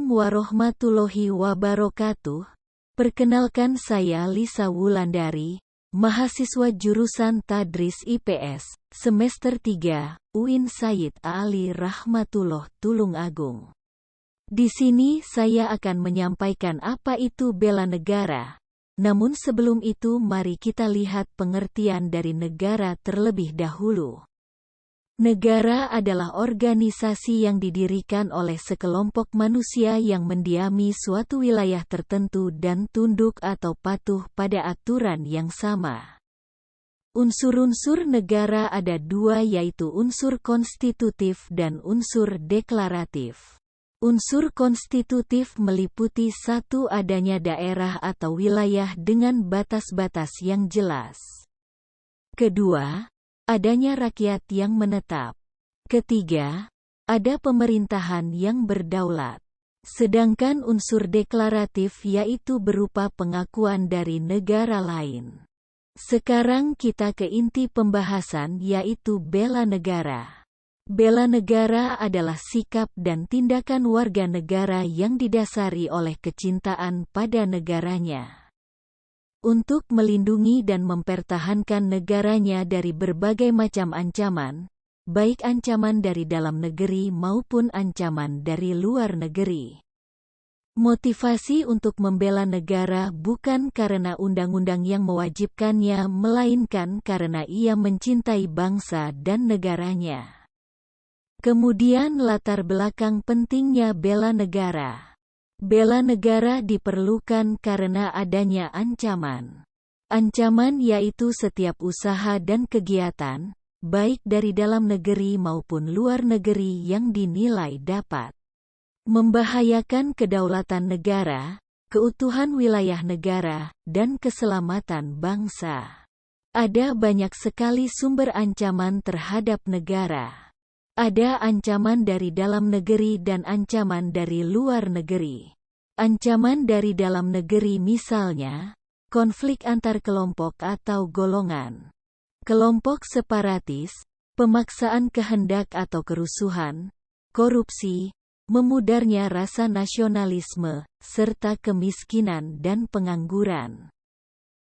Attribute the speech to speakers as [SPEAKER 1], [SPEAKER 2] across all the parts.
[SPEAKER 1] Assalamualaikum warahmatullahi wabarakatuh. Perkenalkan, saya Lisa Wulandari, mahasiswa jurusan Tadris IPS, semester 3, UIN Sayyid Ali Rahmatullah Tulungagung. Di sini saya akan menyampaikan apa itu bela negara. Namun sebelum itu mari kita lihat pengertian dari negara terlebih dahulu. Negara adalah organisasi yang didirikan oleh sekelompok manusia yang mendiami suatu wilayah tertentu dan tunduk atau patuh pada aturan yang sama. Unsur-unsur negara ada dua, yaitu unsur konstitutif dan unsur deklaratif. Unsur konstitutif meliputi satu, adanya daerah atau wilayah dengan batas-batas yang jelas. Kedua, adanya rakyat yang menetap. Ketiga, ada pemerintahan yang berdaulat. Sedangkan unsur deklaratif yaitu berupa pengakuan dari negara lain. Sekarang kita ke inti pembahasan, yaitu bela negara. Bela negara adalah sikap dan tindakan warga negara yang didasari oleh kecintaan pada negaranya, untuk melindungi dan mempertahankan negaranya dari berbagai macam ancaman, baik ancaman dari dalam negeri maupun ancaman dari luar negeri. Motivasi untuk membela negara bukan karena undang-undang yang mewajibkannya, melainkan karena ia mencintai bangsa dan negaranya. Kemudian latar belakang pentingnya bela negara. Bela negara diperlukan karena adanya ancaman. Ancaman yaitu setiap usaha dan kegiatan, baik dari dalam negeri maupun luar negeri, yang dinilai dapat membahayakan kedaulatan negara, keutuhan wilayah negara, dan keselamatan bangsa. Ada banyak sekali sumber ancaman terhadap negara. Ada ancaman dari dalam negeri dan ancaman dari luar negeri. Ancaman dari dalam negeri misalnya, konflik antar kelompok atau golongan, kelompok separatis, pemaksaan kehendak atau kerusuhan, korupsi, memudarnya rasa nasionalisme, serta kemiskinan dan pengangguran.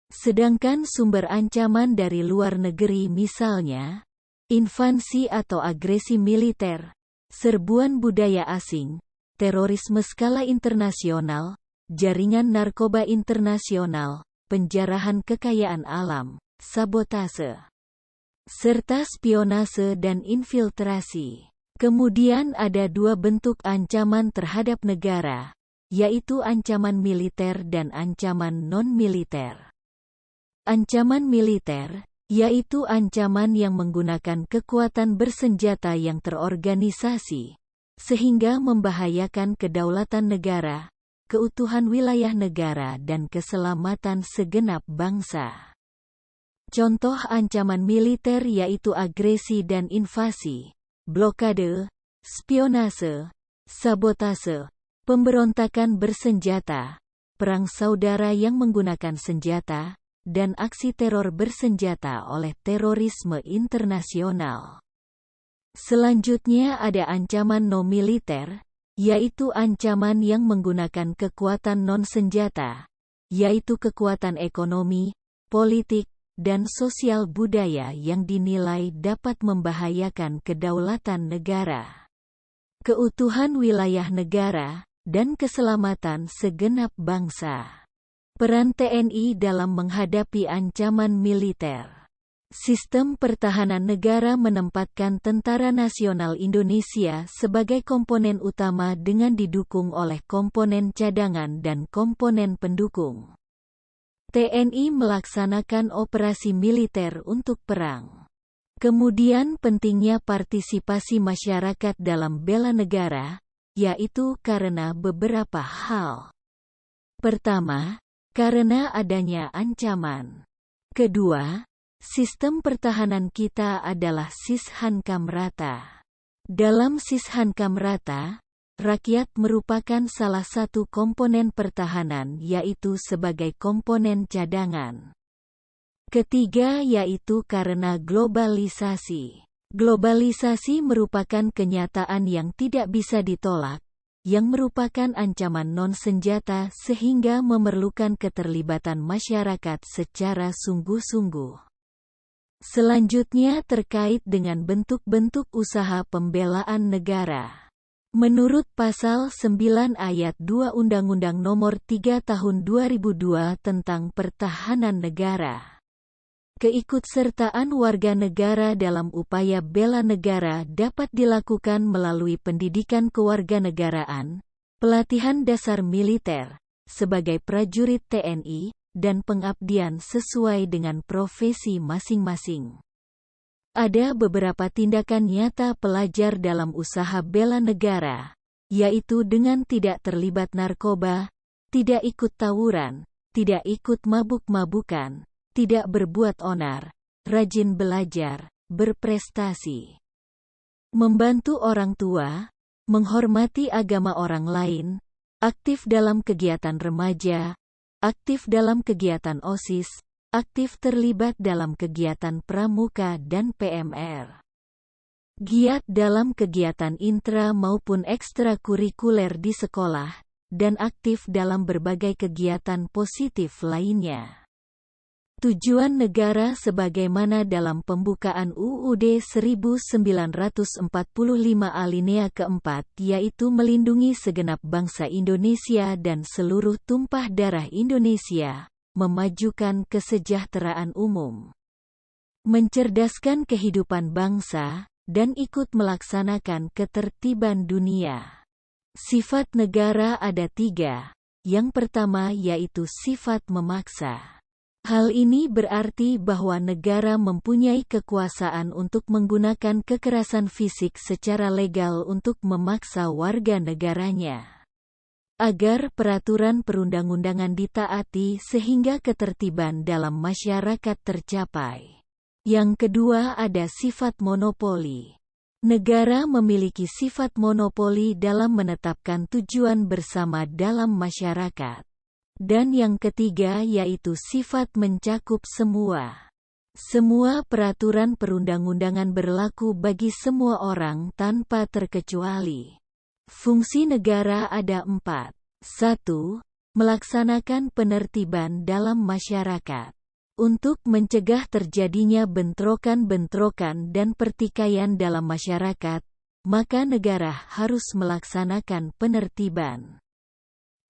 [SPEAKER 1] Sedangkan sumber ancaman dari luar negeri misalnya, invasi atau agresi militer, serbuan budaya asing, terorisme skala internasional, jaringan narkoba internasional, penjarahan kekayaan alam, sabotase, serta spionase dan infiltrasi. Kemudian ada dua bentuk ancaman terhadap negara, yaitu ancaman militer dan ancaman non-militer. Ancaman militer yaitu ancaman yang menggunakan kekuatan bersenjata yang terorganisasi, sehingga membahayakan kedaulatan negara, keutuhan wilayah negara dan keselamatan segenap bangsa. Contoh ancaman militer yaitu agresi dan invasi, blokade, spionase, sabotase, pemberontakan bersenjata, perang saudara yang menggunakan senjata, dan aksi teror bersenjata oleh terorisme internasional. Selanjutnya ada ancaman non-militer, yaitu ancaman yang menggunakan kekuatan non-senjata, yaitu kekuatan ekonomi, politik, dan sosial budaya yang dinilai dapat membahayakan kedaulatan negara, keutuhan wilayah negara, dan keselamatan segenap bangsa. Peran TNI dalam menghadapi ancaman militer. Sistem pertahanan negara menempatkan Tentara Nasional Indonesia sebagai komponen utama dengan didukung oleh komponen cadangan dan komponen pendukung. TNI melaksanakan operasi militer untuk perang. Kemudian pentingnya partisipasi masyarakat dalam bela negara, yaitu karena beberapa hal. Pertama, karena adanya ancaman. Kedua, sistem pertahanan kita adalah sis-hankam rata. Dalam sis-hankam rata, rakyat merupakan salah satu komponen pertahanan, yaitu sebagai komponen cadangan. Ketiga yaitu karena globalisasi. Globalisasi merupakan kenyataan yang tidak bisa ditolak, yang merupakan ancaman non-senjata sehingga memerlukan keterlibatan masyarakat secara sungguh-sungguh. Selanjutnya terkait dengan bentuk-bentuk usaha pembelaan negara. Menurut Pasal 9 Ayat 2 Undang-Undang Nomor 3 Tahun 2002 tentang Pertahanan Negara, keikutsertaan warga negara dalam upaya bela negara dapat dilakukan melalui pendidikan kewarganegaraan, pelatihan dasar militer, sebagai prajurit TNI, dan pengabdian sesuai dengan profesi masing-masing. Ada beberapa tindakan nyata pelajar dalam usaha bela negara, yaitu dengan tidak terlibat narkoba, tidak ikut tawuran, tidak ikut mabuk-mabukan, tidak berbuat onar, rajin belajar, berprestasi, membantu orang tua, menghormati agama orang lain, aktif dalam kegiatan remaja, aktif dalam kegiatan OSIS, aktif terlibat dalam kegiatan pramuka dan PMR. Giat dalam kegiatan intra maupun ekstrakurikuler di sekolah, dan aktif dalam berbagai kegiatan positif lainnya. Tujuan negara sebagaimana dalam pembukaan UUD 1945 alinea keempat yaitu melindungi segenap bangsa Indonesia dan seluruh tumpah darah Indonesia, memajukan kesejahteraan umum, mencerdaskan kehidupan bangsa, dan ikut melaksanakan ketertiban dunia. Sifat negara ada 3. Yang pertama yaitu sifat memaksa. Hal ini berarti bahwa negara mempunyai kekuasaan untuk menggunakan kekerasan fisik secara legal untuk memaksa warga negaranya agar peraturan perundang-undangan ditaati sehingga ketertiban dalam masyarakat tercapai. Yang kedua ada sifat monopoli. Negara memiliki sifat monopoli dalam menetapkan tujuan bersama dalam masyarakat. Dan yang ketiga yaitu sifat mencakup semua. Semua peraturan perundang-undangan berlaku bagi semua orang tanpa terkecuali. Fungsi negara ada 4. 1. Melaksanakan penertiban dalam masyarakat. Untuk mencegah terjadinya bentrokan-bentrokan dan pertikaian dalam masyarakat, maka negara harus melaksanakan penertiban.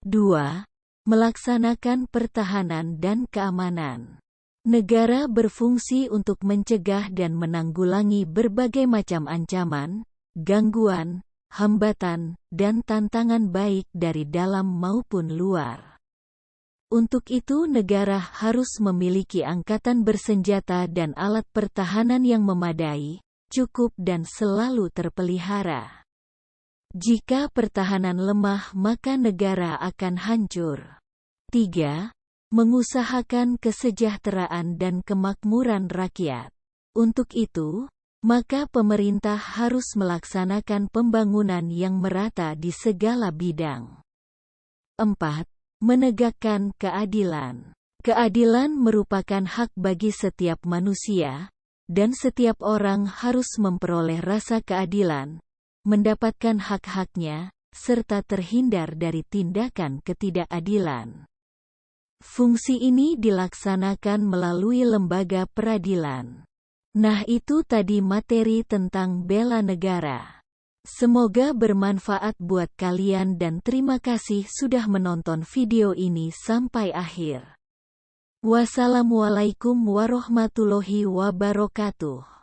[SPEAKER 1] 2. Melaksanakan pertahanan dan keamanan. Negara berfungsi untuk mencegah dan menanggulangi berbagai macam ancaman, gangguan, hambatan, dan tantangan baik dari dalam maupun luar. Untuk itu negara harus memiliki angkatan bersenjata dan alat pertahanan yang memadai, cukup dan selalu terpelihara. Jika pertahanan lemah maka negara akan hancur. 3. Mengusahakan kesejahteraan dan kemakmuran rakyat. Untuk itu, maka pemerintah harus melaksanakan pembangunan yang merata di segala bidang. 4. Menegakkan keadilan. Keadilan merupakan hak bagi setiap manusia, dan setiap orang harus memperoleh rasa keadilan, mendapatkan hak-haknya, serta terhindar dari tindakan ketidakadilan. Fungsi ini dilaksanakan melalui lembaga peradilan. Nah, itu tadi materi tentang bela negara. Semoga bermanfaat buat kalian dan terima kasih sudah menonton video ini sampai akhir. Wassalamualaikum warahmatullahi wabarakatuh.